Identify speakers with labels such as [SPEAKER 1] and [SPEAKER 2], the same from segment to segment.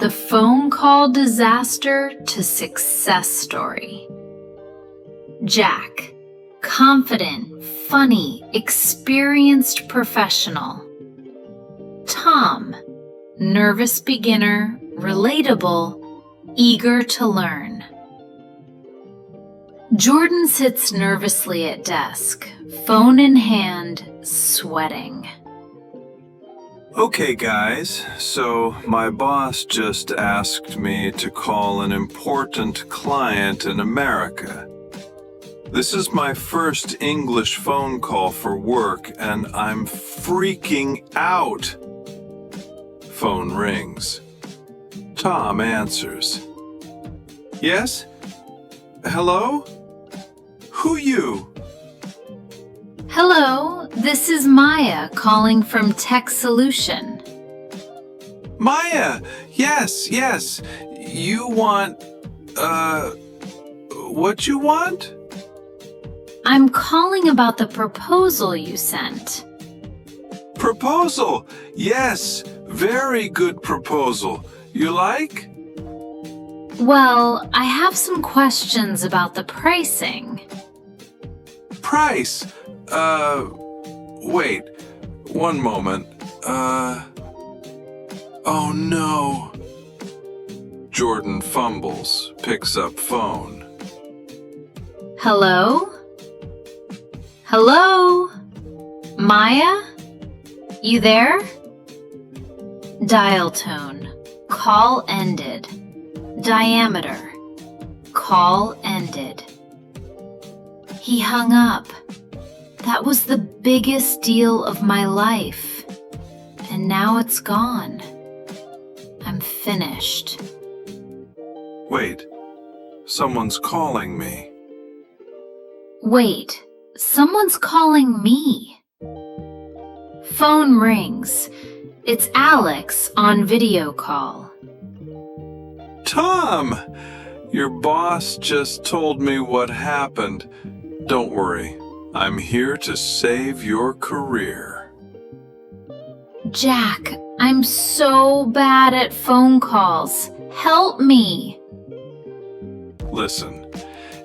[SPEAKER 1] The phone call disaster to success story. Jack, confident, funny, experienced professional. Tom, nervous beginner, relatable, eager to learn. Jordan sits nervously at desk, phone in hand, sweating.
[SPEAKER 2] Okay, guys, so my boss just asked me to call an important client in America. This is my first English phone call for work, and I'm freaking out. Phone rings. Tom answers. Yes? Hello? Who you?
[SPEAKER 1] Hello, this is Maya calling from Tech Solution.
[SPEAKER 2] Maya, yes. You want, what you want?
[SPEAKER 1] I'm calling about the proposal you sent.
[SPEAKER 2] Proposal, yes, very good proposal. You like?
[SPEAKER 1] Well, I have some questions about the pricing.
[SPEAKER 2] Price, wait, one moment. Oh no. Jordan fumbles, picks up phone.
[SPEAKER 1] Hello? Hello? Maya? You there? Dial tone. Call ended. Diameter. Call ended. He hung up. That was the biggest deal of my life. And now it's gone. I'm finished.
[SPEAKER 2] Wait, someone's calling me.
[SPEAKER 1] Wait, someone's calling me. Phone rings. It's Alex on video call.
[SPEAKER 2] Tom! Your boss just told me what happened. Don't worry, I'm here to save your career.
[SPEAKER 1] Jack, I'm so bad at phone calls. Help me.
[SPEAKER 2] Listen,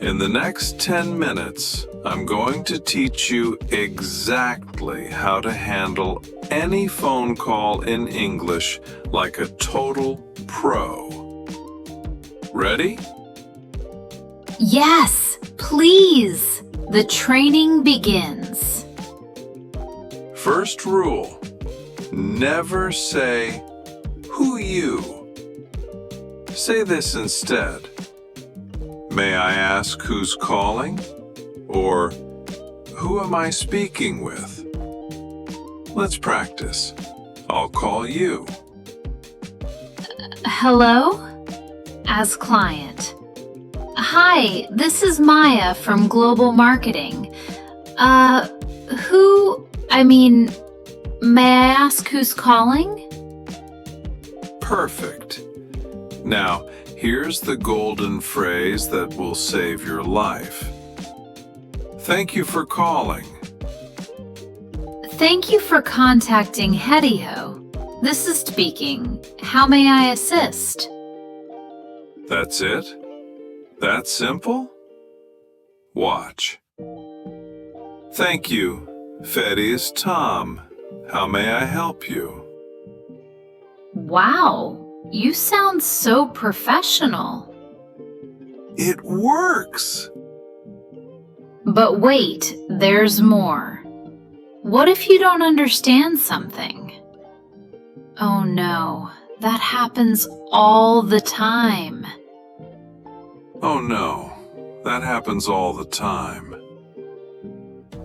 [SPEAKER 2] in the next 10 minutes, I'm going to teach you exactly how to handle any phone call in English like a total pro. Ready?
[SPEAKER 1] Yes, please. The training begins.
[SPEAKER 2] First rule, never say, "Who you?" Say this instead. May I ask who's calling? Or, who am I speaking with? Let's practice. I'll call you.
[SPEAKER 1] Hello? As client. Hi, this is Maya from Global Marketing. May I ask who's calling?
[SPEAKER 2] Perfect. Now, here's the golden phrase that will save your life. Thank you for calling.
[SPEAKER 1] Thank you for contacting Hedio. This is speaking. How may I assist?
[SPEAKER 2] That's it? That simple? Watch. Thank you. Fetty is Tom. How may I help you?
[SPEAKER 1] Wow, you sound so professional.
[SPEAKER 2] It works!
[SPEAKER 1] But wait, there's more. What if you don't understand something? Oh no, that happens all the time.
[SPEAKER 2] Oh no, that happens all the time.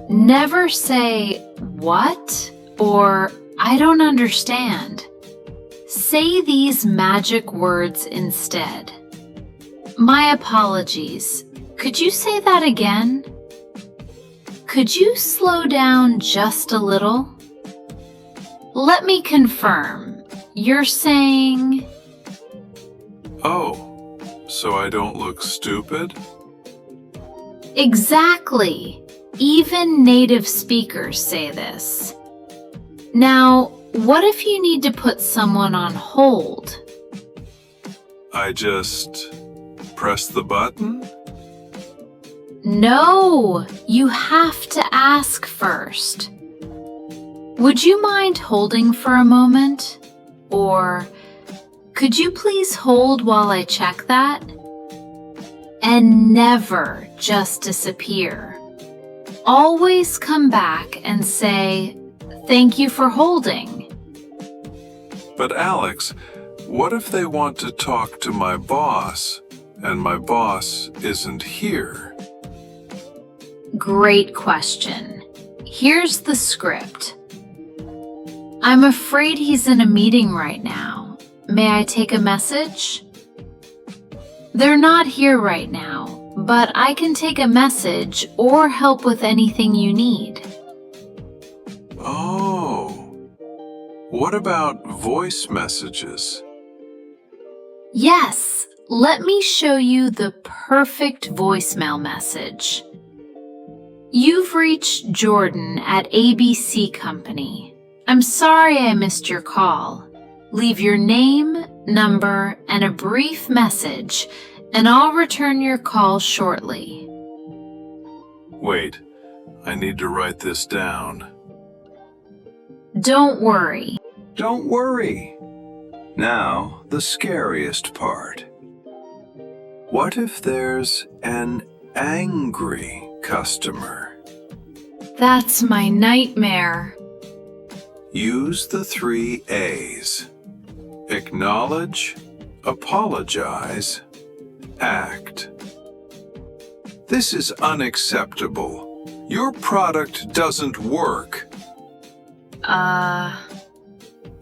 [SPEAKER 1] Never say, "What?" or "I don't understand." Say these magic words instead. My apologies. Could you say that again? Could you slow down just a little? Let me confirm. You're saying...
[SPEAKER 2] Oh, so I don't look stupid?
[SPEAKER 1] Exactly. Even native speakers say this. Now, what if you need to put someone on hold?
[SPEAKER 2] I just press the button?
[SPEAKER 1] No, you have to ask first. Would you mind holding for a moment? Or could you please hold while I check that? And never just disappear. Always come back and say, "Thank you for holding."
[SPEAKER 2] But Alex, what if they want to talk to my boss and my boss isn't here?
[SPEAKER 1] Great question. Here's the script. I'm afraid he's in a meeting right now. May I take a message? They're not here right now, but I can take a message or help with anything you need.
[SPEAKER 2] Oh, what about voice messages?
[SPEAKER 1] Yes, let me show you the perfect voicemail message. You've reached Jordan at ABC Company. I'm sorry I missed your call. Leave your name, number, and a brief message, and I'll return your call shortly.
[SPEAKER 2] Wait, I need to write this down.
[SPEAKER 1] Don't worry.
[SPEAKER 2] Don't worry. Now, the scariest part. What if there's an angry customer?
[SPEAKER 1] That's my nightmare.
[SPEAKER 2] Use the 3 A's. Acknowledge, apologize, act. This is unacceptable. Your product doesn't work.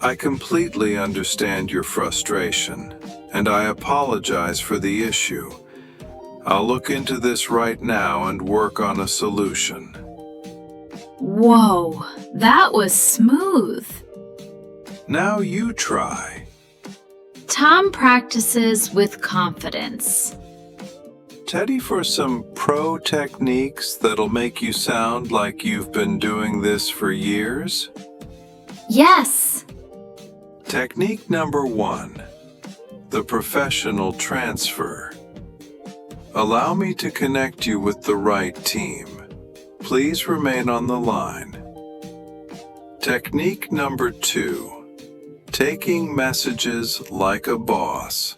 [SPEAKER 2] I completely understand your frustration, and I apologize for the issue. I'll look into this right now and work on a solution.
[SPEAKER 1] Whoa, that was smooth.
[SPEAKER 2] Now you try.
[SPEAKER 1] Tom practices with confidence.
[SPEAKER 2] Teddy for some pro techniques that'll make you sound like you've been doing this for years?
[SPEAKER 1] Yes.
[SPEAKER 2] Technique number 1, the professional transfer. Allow me to connect you with the right team. Please remain on the line. Technique number 2, taking messages like a boss.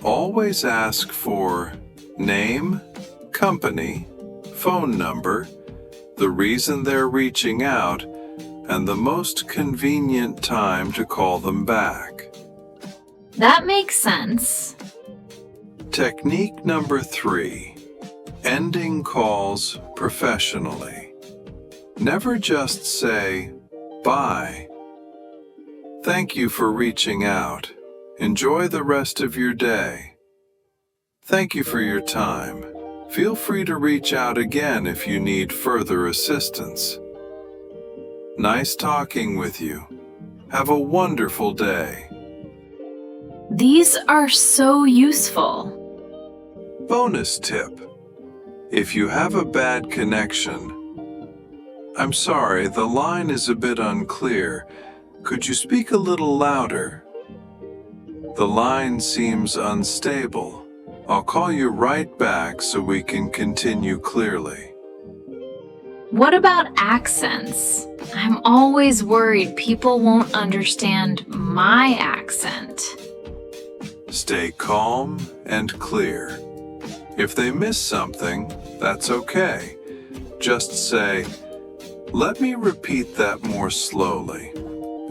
[SPEAKER 2] Always ask for name, company, phone number, the reason they're reaching out, and the most convenient time to call them back.
[SPEAKER 1] That makes sense.
[SPEAKER 2] Technique number 3, ending calls professionally. Never just say, "Bye." Thank you for reaching out. Enjoy the rest of your day. Thank you for your time. Feel free to reach out again if you need further assistance. Nice talking with you. Have a wonderful day.
[SPEAKER 1] These are so useful.
[SPEAKER 2] Bonus tip. If you have a bad connection, I'm sorry, the line is a bit unclear. Could you speak a little louder? The line seems unstable. I'll call you right back so we can continue clearly.
[SPEAKER 1] What about accents? I'm always worried people won't understand my accent.
[SPEAKER 2] Stay calm and clear. If they miss something, that's okay. Just say, "Let me repeat that more slowly,"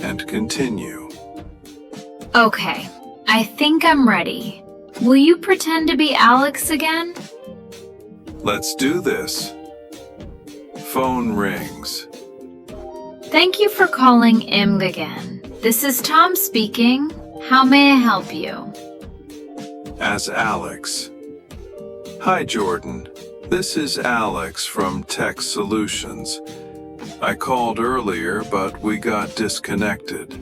[SPEAKER 2] and continue.
[SPEAKER 1] Okay, I think I'm ready. Will you pretend to be Alex again?
[SPEAKER 2] Let's do this. Phone rings.
[SPEAKER 1] Thank you for calling IM again. This is Tom speaking. How may I help you?
[SPEAKER 2] As Alex. Hi, Jordan. This is Alex from Tech Solutions. I called earlier, but we got disconnected.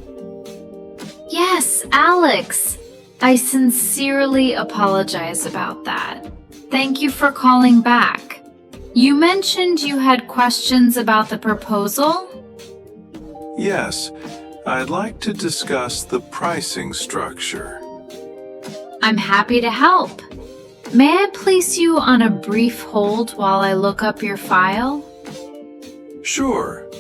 [SPEAKER 1] Yes, Alex. I sincerely apologize about that. Thank you for calling back. You mentioned you had questions about the proposal?
[SPEAKER 2] Yes, I'd like to discuss the pricing structure.
[SPEAKER 1] I'm happy to help. May I place you on a brief hold while I look up your file?
[SPEAKER 2] Sure.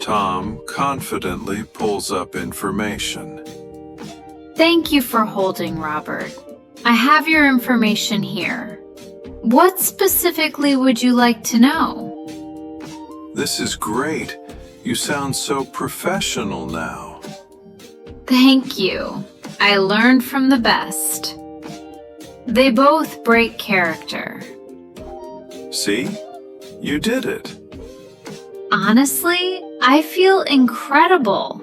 [SPEAKER 2] Tom confidently pulls up information.
[SPEAKER 1] Thank you for holding, Robert. I have your information here. What specifically would you like to know?
[SPEAKER 2] This is great. You sound so professional now.
[SPEAKER 1] Thank you. I learned from the best. They both break character.
[SPEAKER 2] See? You did it.
[SPEAKER 1] Honestly, I feel incredible.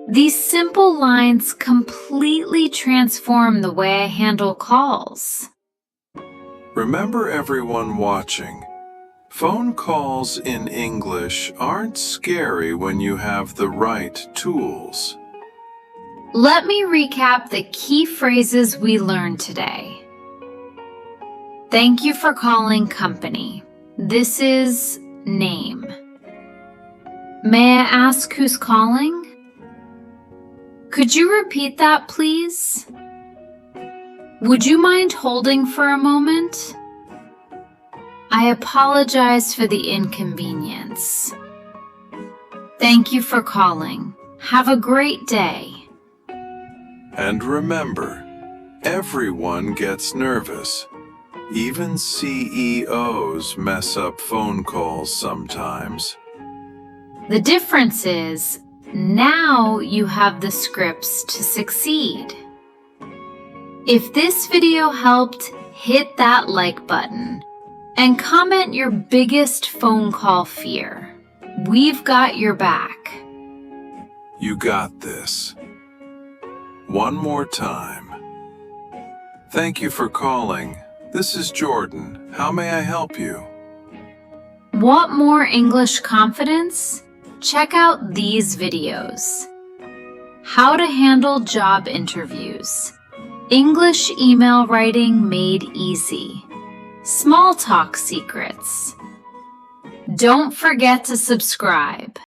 [SPEAKER 1] These simple lines completely transform the way I handle calls.
[SPEAKER 2] Remember, everyone watching, phone calls in English aren't scary when you have the right tools.
[SPEAKER 1] Let me recap the key phrases we learned today. Thank you for calling company. This is name. May I ask who's calling? Could you repeat that, please? Would you mind holding for a moment? I apologize for the inconvenience. Thank you for calling. Have a great day.
[SPEAKER 2] And remember, everyone gets nervous. Even CEOs mess up phone calls sometimes.
[SPEAKER 1] The difference is, now you have the scripts to succeed. If this video helped, hit that like button and comment your biggest phone call fear. We've got your back.
[SPEAKER 2] You got this. One more time. Thank you for calling. This is Jordan. How may I help you?
[SPEAKER 1] Want more English confidence? Check out these videos. How to handle job interviews. English email writing made easy. Small talk secrets. Don't forget to subscribe.